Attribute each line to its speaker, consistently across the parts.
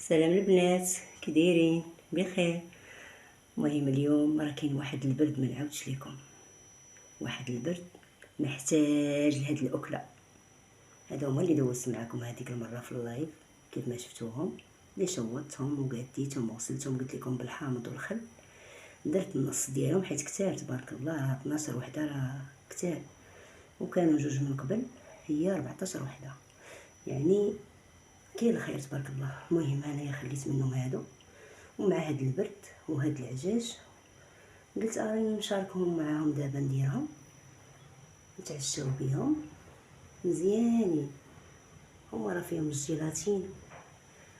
Speaker 1: سلام البنات، كي دايرين؟ بخير. المهم اليوم راه كاين واحد البرد ما نعاودش لكم، واحد البرد محتاج لهاد الاكله. هادو هما اللي دوزت معكم هذيك المره في اللايف كيف ما شفتوهم، اللي شوطتهم وقاديتهم وغسلتهم، قلت لكم بالحامض والخل. درت النص ديالهم حيت كتار تبارك الله، 12 وحده راه كتار، وكانوا جوج من قبل هي 14 وحده، يعني كاين الخير تبارك الله. المهم انايا خليت منهم هادو، ومع هاد البرد وهاد العجاج قلت راني نشاركهم معاهم دابا، نديرهم نتعشاو بهم مزيانين. هما راه فيهم الجيلاتين،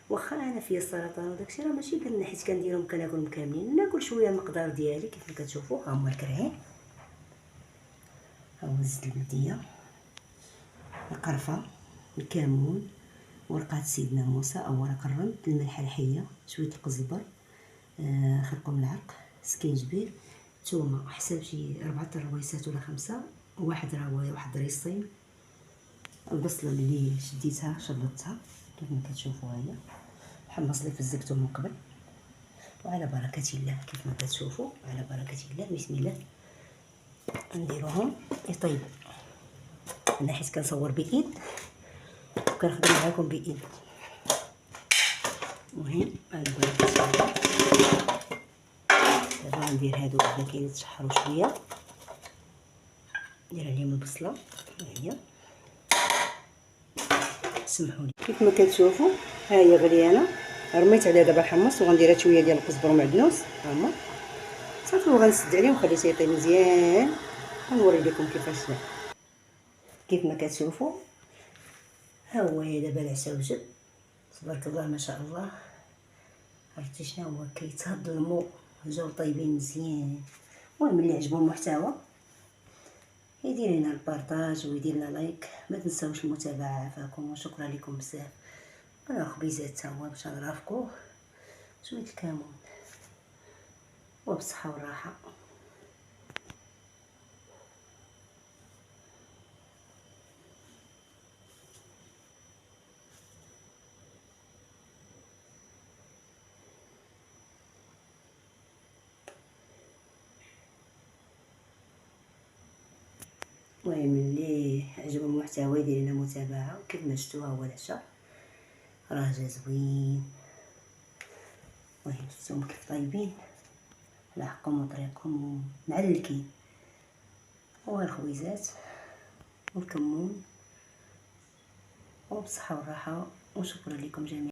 Speaker 1: واخا انا فيا السرطان وداكشي راه ماشي كان حيت كنديرهم كناكلهم كاملين، ناكل شويه المقدار ديالي كيف ما كتشوفوا. ها هما الكرعين، ها هو الزيت البلديه، القرفه، الكمون، ورقات سيدنا موسى او ورق الرند، الملح الحيه، شويه القزبر، خرقوم العرق، سكينجبير، ثومه حساب شي 4 رويسات ولا 5، واحد روايه، واحد ريصين، البصله اللي شديتها شلطتها كيف ما كتشوفوا، هي حمص لي فزقته من قبل. وعلى بركه الله كيف ما كتشوفوا، على بركه الله، بسم الله نديروهم يطيبوا. انا حيت كنصور بايد وكنخدم معاكم بايد. المهم على بركه الله دابا غندير هادو بعدا كيتشحروا شويه، ندير عليهم البصله، ها هي سمحوا لي كيف ما كتشوفوا، ها هي غليانه، رميت عليها دابا الحمص، وغنديرها شويه ديال القزبر ومعدنوس، ها هما صافي، وغنسد عليهم ونخليه يطيب مزيان، ونوري لكم كيف ما كتشوفوا. ها هو دابا العشاء وجد، تبارك الله ما شاء الله. عرفتي شنو هو كيتهضموا، جاو طيبين مزيان. المهم اللي عجبو المحتوى يدير لنا البارطاج ويدير لنا لايك، ما تنساوش المتابعه، عافاكم وشكرا لكم بزاف. راه خبيزات تا هو باش نرافقوه، شويه الكمون وبصحه والراحه. المهم اللي عجبو المحتوى يدير لنا متابعه، وكيف ما شفتوا هو العشاء راه جا زوين. المهم شفتوهم كيف طايبين على حقهم وطريقهم ومعلكين، هو الخبيزات والكمون وبصحه والراحه، وشكرا لكم جميعا.